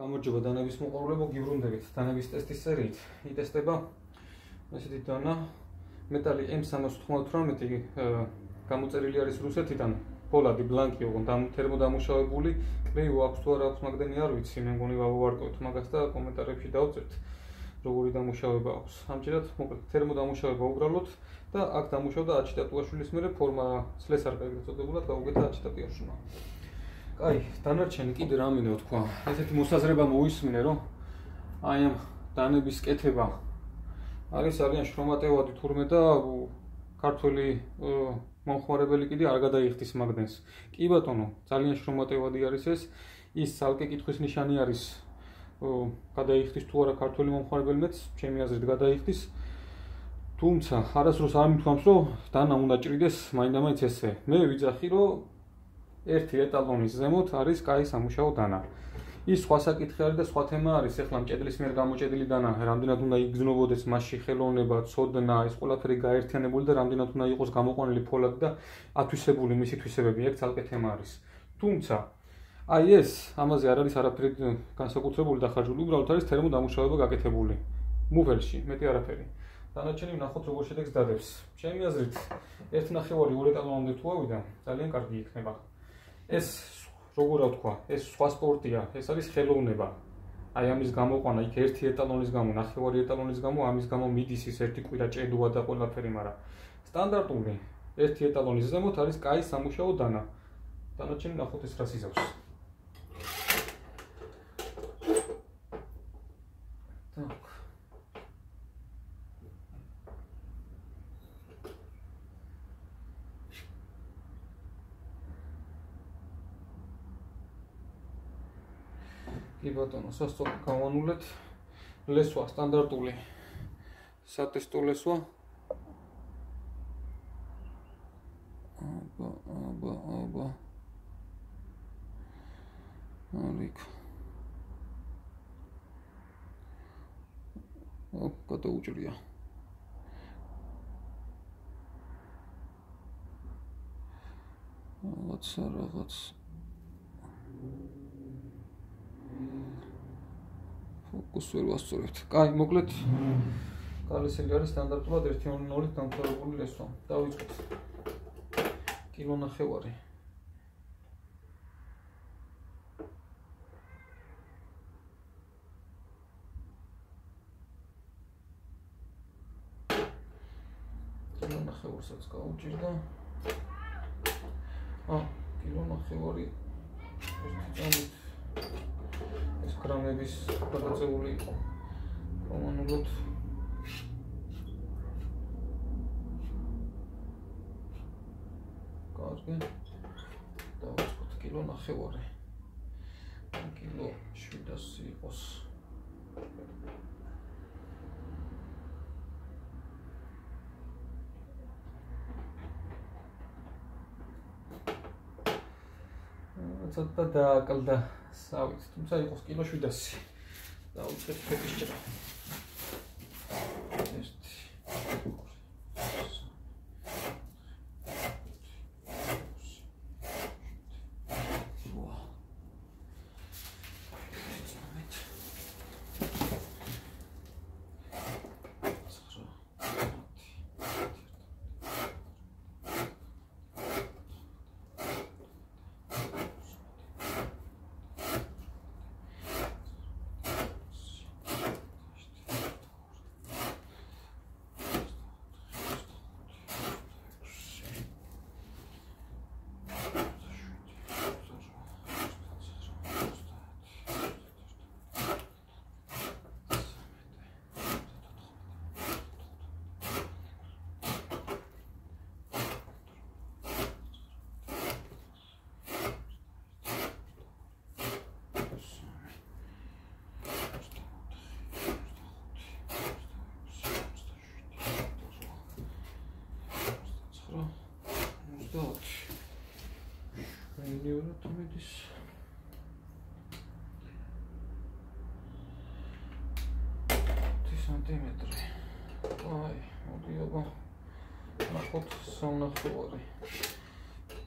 გამარჯობა დანების მოყვარულებო, გიბრუნდებით დანების ტესტის სერიით. იტესტება ესეთი დანა მეტალი M398 გამოწერილი არის რუსეთიდან, ფოლადი ბლანკი ოღონდ თერმოდამუშავებული, კრივი აქვს თუ არა აქვს მაგდენი არ ვიცი, მე მგონი ვავარკვევთ მაგას და კომენტარებში დავწერთ როგორი დამუშავება აქვს. ამჯერად მოკლედ თერმოდამუშავება უბრალოდ და აქ დამუშავდა აჩიტატუაშვილის მერე ფორმა სლესარკა ეგრეთ წოდებულად გაუგეთა აჩიტატუაშვილმა. აი, დანარჩენი კიდე რამინე თქვა. ესეთი მოსაზრება მოვისმინე, რომ აი ამ დანების კეთება არის ძალიან შრომატევადი თურმე და ქართველი მომხმარებელი კიდე არ გადაიხდის მაგდენს. კი ბატონო, ძალიან შრომატევადი არის ეს. ის ცალკე კითხვის ნიშანი არის გადაიხდის თუ არა ქართველი მომხმარებელი მეც ჩემი აზრით გადაიხდის. თუმცა არასდროს არ მithქვამს, რომ დანა უნდა ჭრიდეს მაინდა-მაინც ესე. მე ვიძახი, რომ ერთი ეტალონის ზემოთ არის კაი სამუშაო დანა. ის სხვა საკითხი არის და სხვა თემა არის, ეხლა მჭედლის მიერ გამოჭედილი დანა, რამდენად უნდა იგრძნობოდეს მასში ხელოვნება, ცოდნა, ეს ყველაფერი გაერთიანებული და რამდენად უნდა იყოს გამოყვანილი ფოლადი და ათვისებული მისი თვისებები, ეგ ცალკე თემა არის. თუმცა აი ეს ამაზე არ არის არაფერი განსაკუთრებული დახარჯული, უბრალოდ არის თერმოდამუშავება გაკეთებული. მუღელში, მეტი არაფერი. დანარჩენი ვნახოთ როგორ შედეგს დადებს. ჩემი აზრით 1.5-2 ეტალონამდე თუ ავიდა, ძალიან კარგი იქნება. ეს როგორ ვთქვა, ეს სხვა სპორტია, ეს არის ხელოვნება. აი ამის გამოყვანა იქ 1 ეტალონის გამო, 9 ეტალონის გამო, ამის გამო მიდის ის 1 კვირა ჭედოა და ყველაფერი, მაგრამ სტანდარტული 1 ეტალონის ზემოთ არის კაი სამუშაო დანა. დანარჩენი ნახოთ ეს რას იზავს. Так. კი ბატონო, სასწორად გავანულეთ. ლესვა სტანდარტული სატესტო ლესვა. აბა. ალიქ. გადაუჭრია. რაღაც ფოკუს ვერ ვასწორებთ. კაი, მოკლედ კალისელი არის სტანდარტულად 1.0-ით დამთავრებული ლესვა. დავიწყოთ. კილონახევარი. კილონახევარსაც გაუჭირდა. კილონახევარი ეს ეს გრამების გადაწეული იყო. რომანულად კარგი. დავიწყოთ კილონახევარი. კილო 700 იყოს. ცოტა დააკლდა სავით, თუმცა იყოს კილო 700. დავუწყეთ ფეტის ჭრა. სანტიმეტრი. აი, მოდი აბა. ნახოთ სამნახევარი.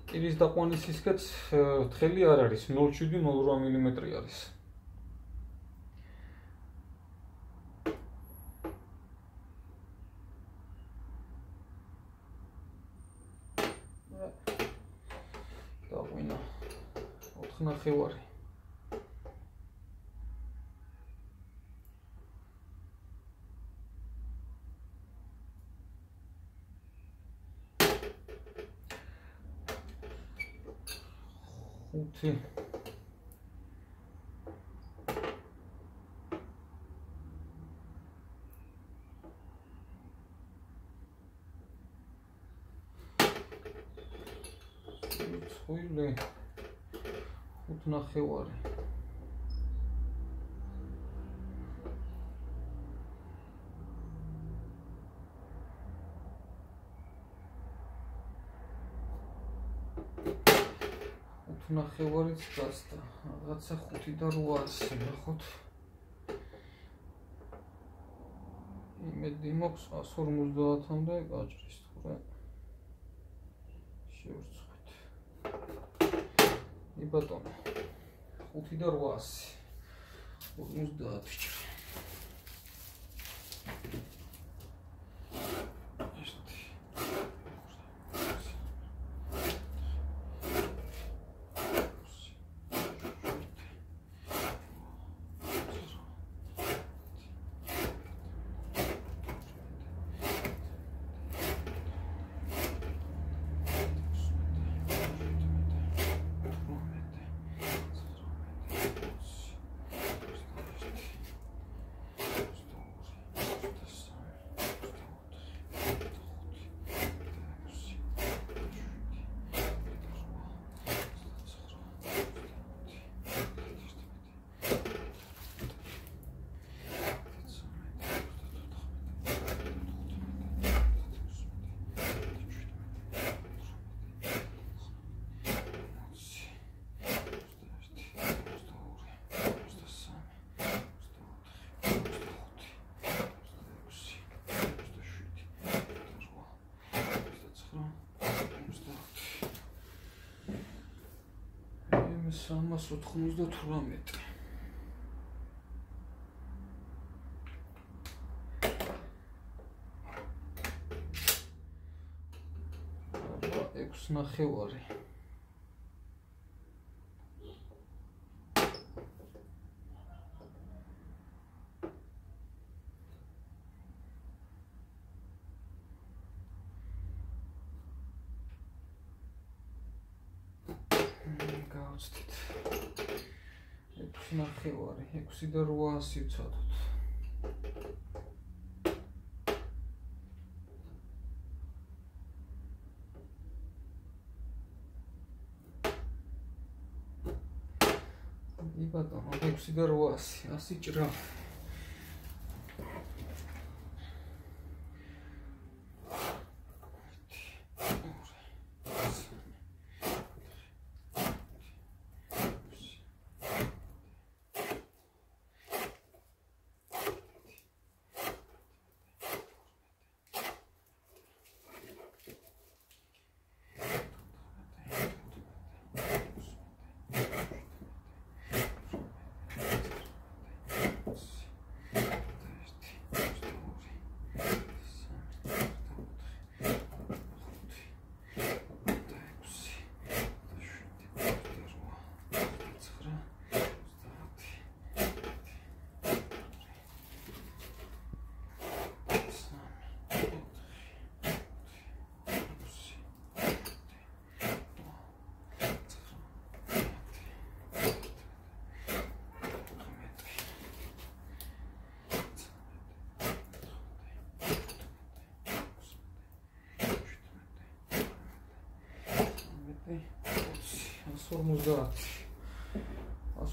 პირის დაყვანის სისქეც თხელი არ არის, 0.7-0.8 მმ არის. ნახევარი. ხუთი. ხუთი. ხუთი ნახევარი. ნახევარიც გასდა, რაღაცა 5 და 800, ნახოთ. იმედი მაქვს 150-მდე გაჭრის, თორე შევრცხვით. ბატონო, 5 და 800, 50 ჯერ. Sammas 98. Ექვს ნახევარი. გავაცდით. 6 ნახევარი, 6 და 800 ვცადოთ. ბატონო, 6 და 800, 100 ჭრა.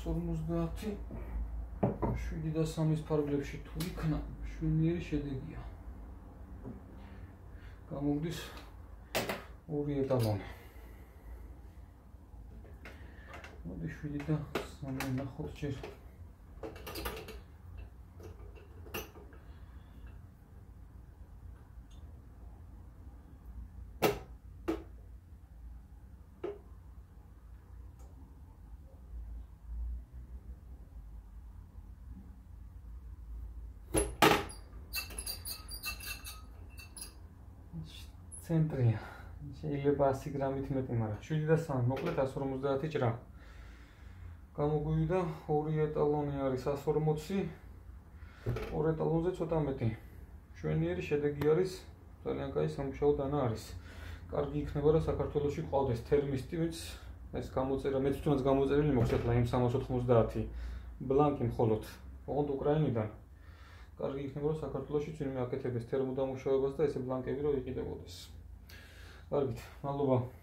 ასორმუზდაათი 7 და 3-ის ფარგლებში თუ იქნა, შვენიერი შედეგია. გამოვდის 2 ეტალონი. მოდი 7 და 3 ნახოთ ჯერ. ცენტრია. შეიძლება 100 გრამით მეტი, მაგრამ 7 და 3, მოკლედ 150 ჭრა. გამოგვივიდა ორი ეტალონი არის 140, ორ ეტალონზე ცოტა მეტი. მშვენიერი შედეგი არის, ძალიან კაი სამუშაო დანა არის. კარგი იქნება რა საქართველოში ყავდეს თერმისტი, ვინც ეს გამოწერა, მეც თუნდაც გამოწერილი მაქვს ახლა M390 ბლანკი მხოლოდ, ოღონდ უკრაინიდან. კარგი იქნება რომ საქართველოშიც ვინმე აკეთებდეს თერმოდამუშავებას და ესე ბლანკები რომ იყიდებოდეს. კარგით, მადლობა.